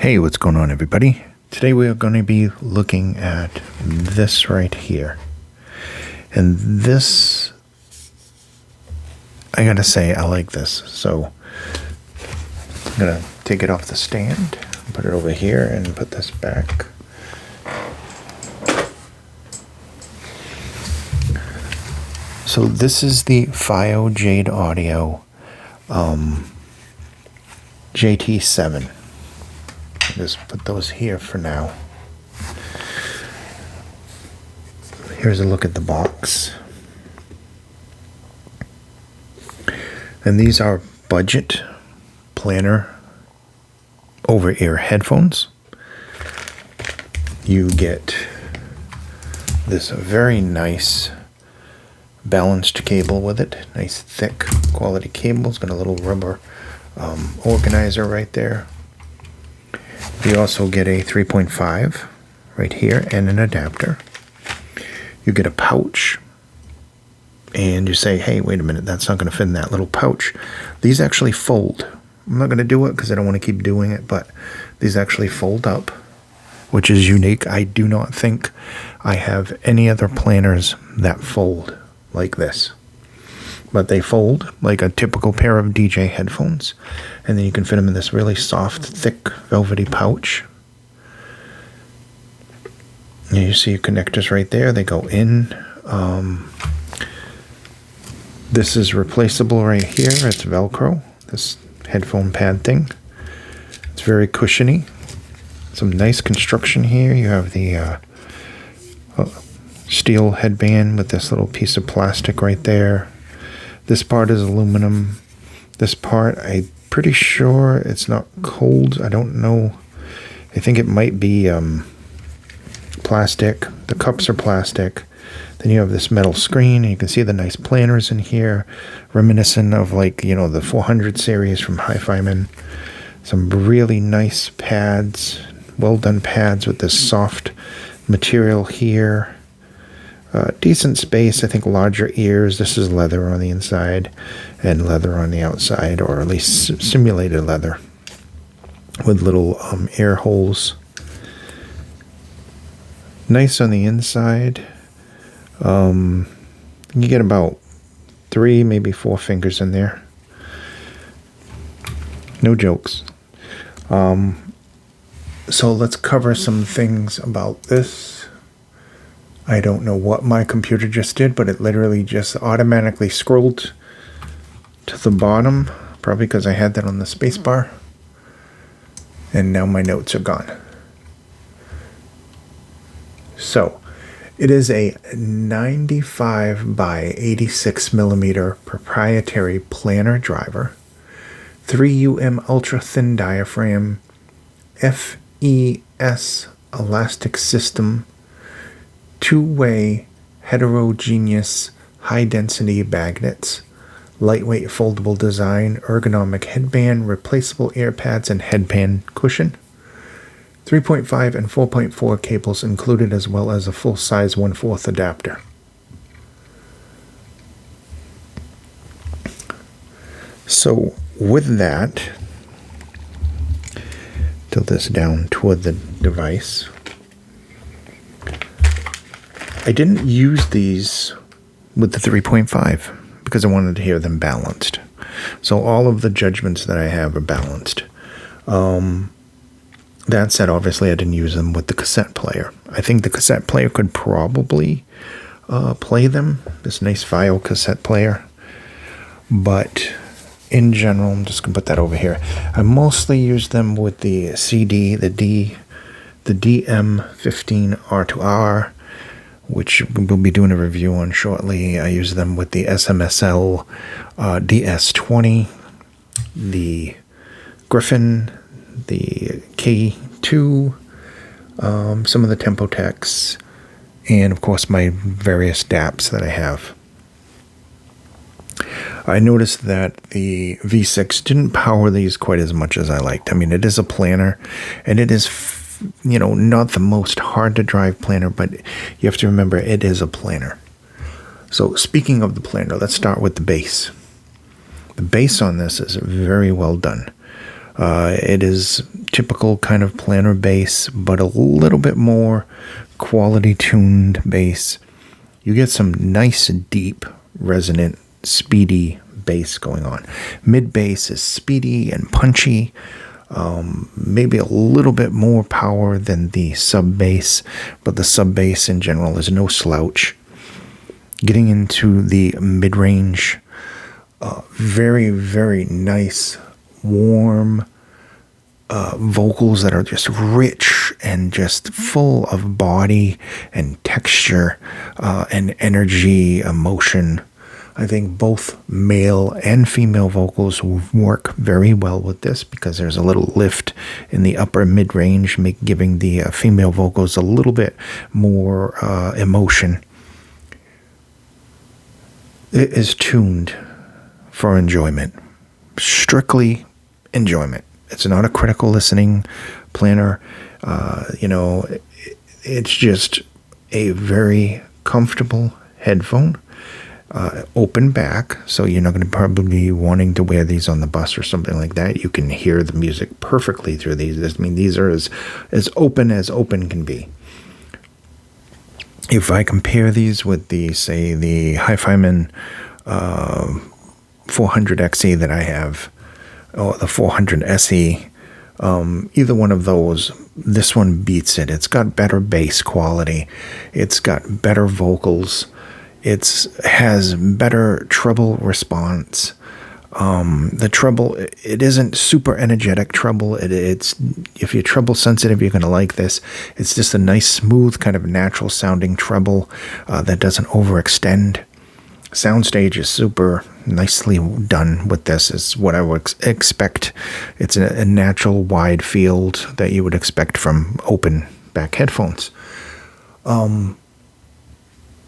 Hey, what's going on, everybody? Today we are going to be looking at this right here. And this, I gotta say, I like this. So I'm gonna take it off the stand, put it over here, and put this back. So this is the Fiio Jade Audio JT7. Just put those here for now. Here's a look at the box. And these are budget planner over-ear headphones. You get this very nice balanced cable with it. Nice thick quality cable. It's got a little rubber organizer right there. You also get a 3.5 right here and an adapter. You get a pouch, and you say, hey, wait a minute, that's not going to fit in that little pouch. These actually fold. I'm not going to do it because I don't want to keep doing it, but these actually fold up, which is unique. I do not think I have any other planners that fold like this. But they fold like a typical pair of DJ headphones. And then you can fit them in this really soft, thick, velvety pouch. And you see your connectors right there. They go in. This is replaceable right here. It's Velcro, this headphone pad thing. It's very cushiony. Some nice construction here. You have the steel headband with this little piece of plastic right there. This part is aluminum. This part, I'm pretty sure it's not cold. I don't know. I think it might be plastic. The cups are plastic. Then you have this metal screen, and you can see the nice planners in here, reminiscent of, like, you know, the 400 series from Hi-Fi-Man. Some really nice pads, well done pads with this soft material here. Decent space, I think larger ears. This is leather on the inside and leather on the outside, or at least simulated leather with little air holes. Nice on the inside. You get about 3, maybe 4 fingers in there. No jokes. So let's cover some things about this. I don't know what my computer just did, but it literally just automatically scrolled to the bottom, probably because I had that on the space bar. And now my notes are gone. So, it is a 95 by 86 millimeter proprietary planner driver, 3UM ultra thin diaphragm, FES elastic system, 2-way heterogeneous high-density magnets, lightweight foldable design, ergonomic headband, replaceable ear pads, and headband cushion. 3.5 and 4.4 cables included, as well as a full-size 1/4 adapter. So with that, tilt this down toward the device. I didn't use these with the 3.5 because I wanted to hear them balanced. So all of the judgments that I have are balanced. That said, obviously I didn't use them with the cassette player. I think the cassette player could probably play them, this nice Fiio cassette player. But in general, I'm just going to put that over here. I mostly use them with the CD, the DM15R2R, which we'll be doing a review on shortly. I use them with the SMSL DS20, the Griffin, the K2, some of the Tempo Techs, and of course my various DAPs that I have. I noticed that the V6 didn't power these quite as much as I liked. I mean, it is a planner, and it is not the most hard to drive planner, but you have to remember it is a planner. So speaking of the planner, let's start with the bass. The bass on this is very well done. It is typical kind of planar bass, but a little bit more quality tuned bass. You get some nice, deep, resonant, speedy bass going on. Mid bass is speedy and punchy. Maybe a little bit more power than the sub bass, but the sub bass in general is no slouch. Getting into the mid range, very, very nice, warm vocals that are just rich and just full of body and texture and energy, emotion. I think both male and female vocals work very well with this because there's a little lift in the upper mid-range, giving the female vocals a little bit more emotion. It is tuned for enjoyment, strictly enjoyment. It's not a critical listening planner. It's just a very comfortable headphone. Open back, so you're not going to probably be wanting to wear these on the bus or something like that. You can hear the music perfectly through these. I mean, these are as open can be. If I compare these with the Hi-Fiman 400XE that I have, or the 400 SE, either one of those, this one beats it. It's got better bass quality. It's got better vocals. It has better treble response. The treble, it isn't super energetic treble. It's if you're treble sensitive, you're going to like this. It's just a nice, smooth, kind of natural sounding treble that doesn't overextend. Soundstage is super nicely done with this. Is what I would expect. It's a natural wide field that you would expect from open back headphones.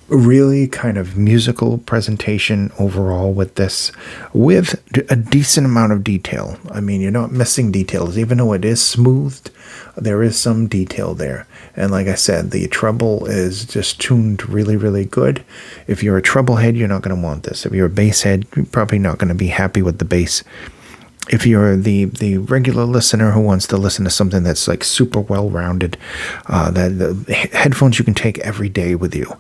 Really kind of musical presentation overall with this, with a decent amount of detail. I mean, you're not missing details. Even though it is smoothed, there is some detail there. And like I said, the treble is just tuned really, really good. If you're a treble head, you're not going to want this. If you're a bass head, you're probably not going to be happy with the bass. If you're the regular listener who wants to listen to something that's like super well-rounded, that the headphones you can take every day with you.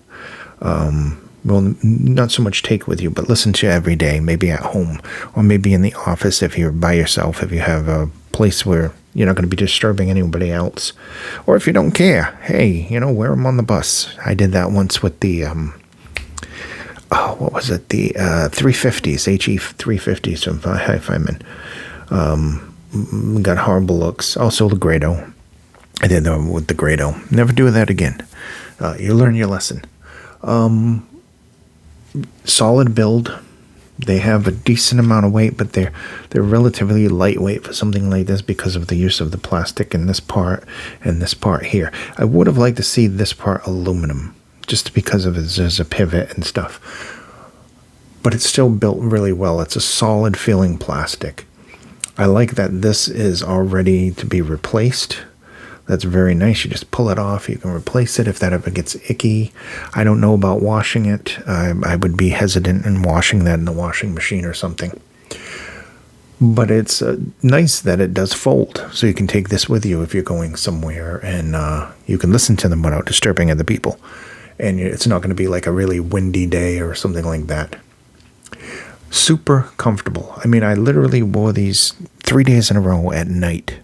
Well, not so much take with you, but listen to every day, maybe at home, or maybe in the office if you're by yourself, if you have a place where you're not going to be disturbing anybody else. Or if you don't care, hey, wear them on the bus. I did that once with the, what was it? The 350s, HE 350s from Hi-Fiman. Got horrible looks. Also the Grado. I did that with the Grado. Never do that again. You learn your lesson. Solid build. They have a decent amount of weight, but they're relatively lightweight for something like this because of the use of the plastic in this part and this part here. I would have liked to see this part aluminum, just because of there's a pivot and stuff. But it's still built really well. It's a solid feeling plastic. I like that this is all ready to be replaced. That's very nice. You just pull it off. You can replace it if that ever gets icky. I don't know about washing it. I would be hesitant in washing that in the washing machine or something. But it's nice that it does fold. So you can take this with you if you're going somewhere, and you can listen to them without disturbing other people. And it's not going to be like a really windy day or something like that. Super comfortable. I mean, I literally wore these 3 days in a row at night.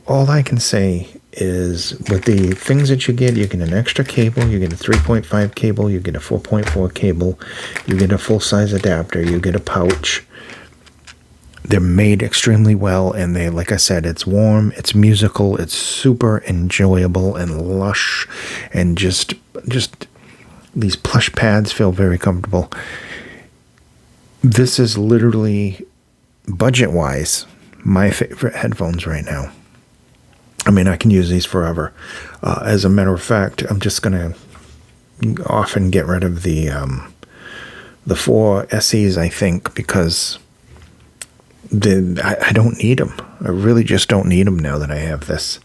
All I can say is with the things that you get an extra cable, you get a 3.5 cable, you get a 4.4 cable, you get a full-size adapter, you get a pouch. They're made extremely well, and they, like I said, it's warm, it's musical, it's super enjoyable and lush, and just these plush pads feel very comfortable. This is literally, budget-wise, my favorite headphones right now. I mean, I can use these forever. As a matter of fact, I'm just going to often get rid of the 4 SEs, I think, because I don't need them. I really just don't need them now that I have this.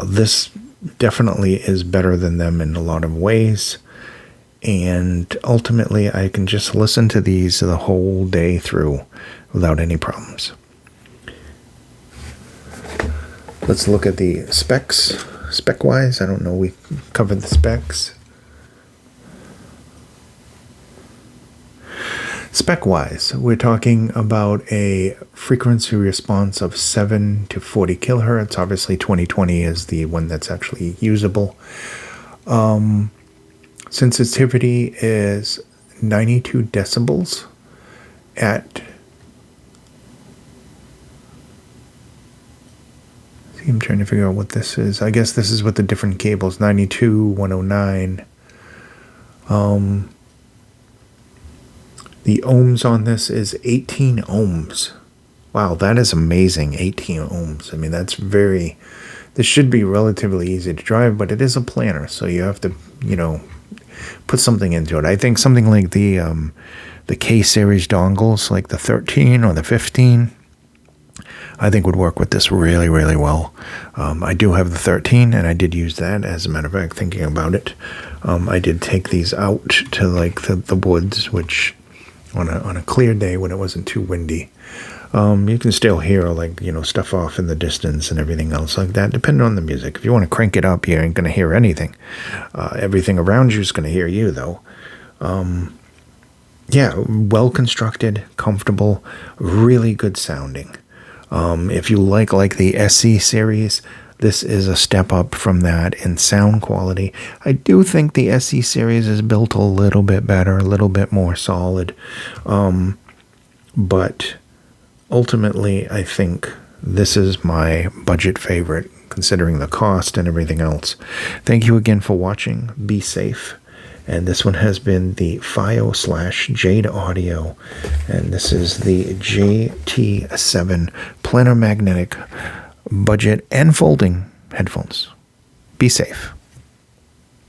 This definitely is better than them in a lot of ways. And ultimately, I can just listen to these the whole day through without any problems. Let's look at the specs. Spec-wise, I don't know, we covered the specs. Spec-wise, we're talking about a frequency response of 7 to 40 kilohertz. Obviously, 2020 is the one that's actually usable. Sensitivity is 92 decibels at... See, I'm trying to figure out what this is. I guess this is with the different cables. 92, 109. The ohms on this is 18 ohms. Wow, that is amazing, 18 ohms. I mean, that's very... This should be relatively easy to drive, but it is a planner, so you have to, you know, put something into it. I think something like the K-series dongles, like the 13 or the 15, I think would work with this really, really well. I do have the 13, and I did use that, as a matter of fact, thinking about it. I did take these out to, like, the woods, which... on a clear day when it wasn't too windy, you can still hear, like, you know, stuff off in the distance and everything else like that, depending on the music. If you want to crank it up, you ain't going to hear anything. Everything around you is going to hear you, though. Yeah, well constructed, comfortable, really good sounding. If you like the SE series, this is a step up from that in sound quality. I do think the SE series is built a little bit better, a little bit more solid. But ultimately, I think this is my budget favorite, considering the cost and everything else. Thank you again for watching. Be safe. And this one has been the Fiio/Jade audio. And this is the JT7 planar magnetic budget and folding headphones. Be safe.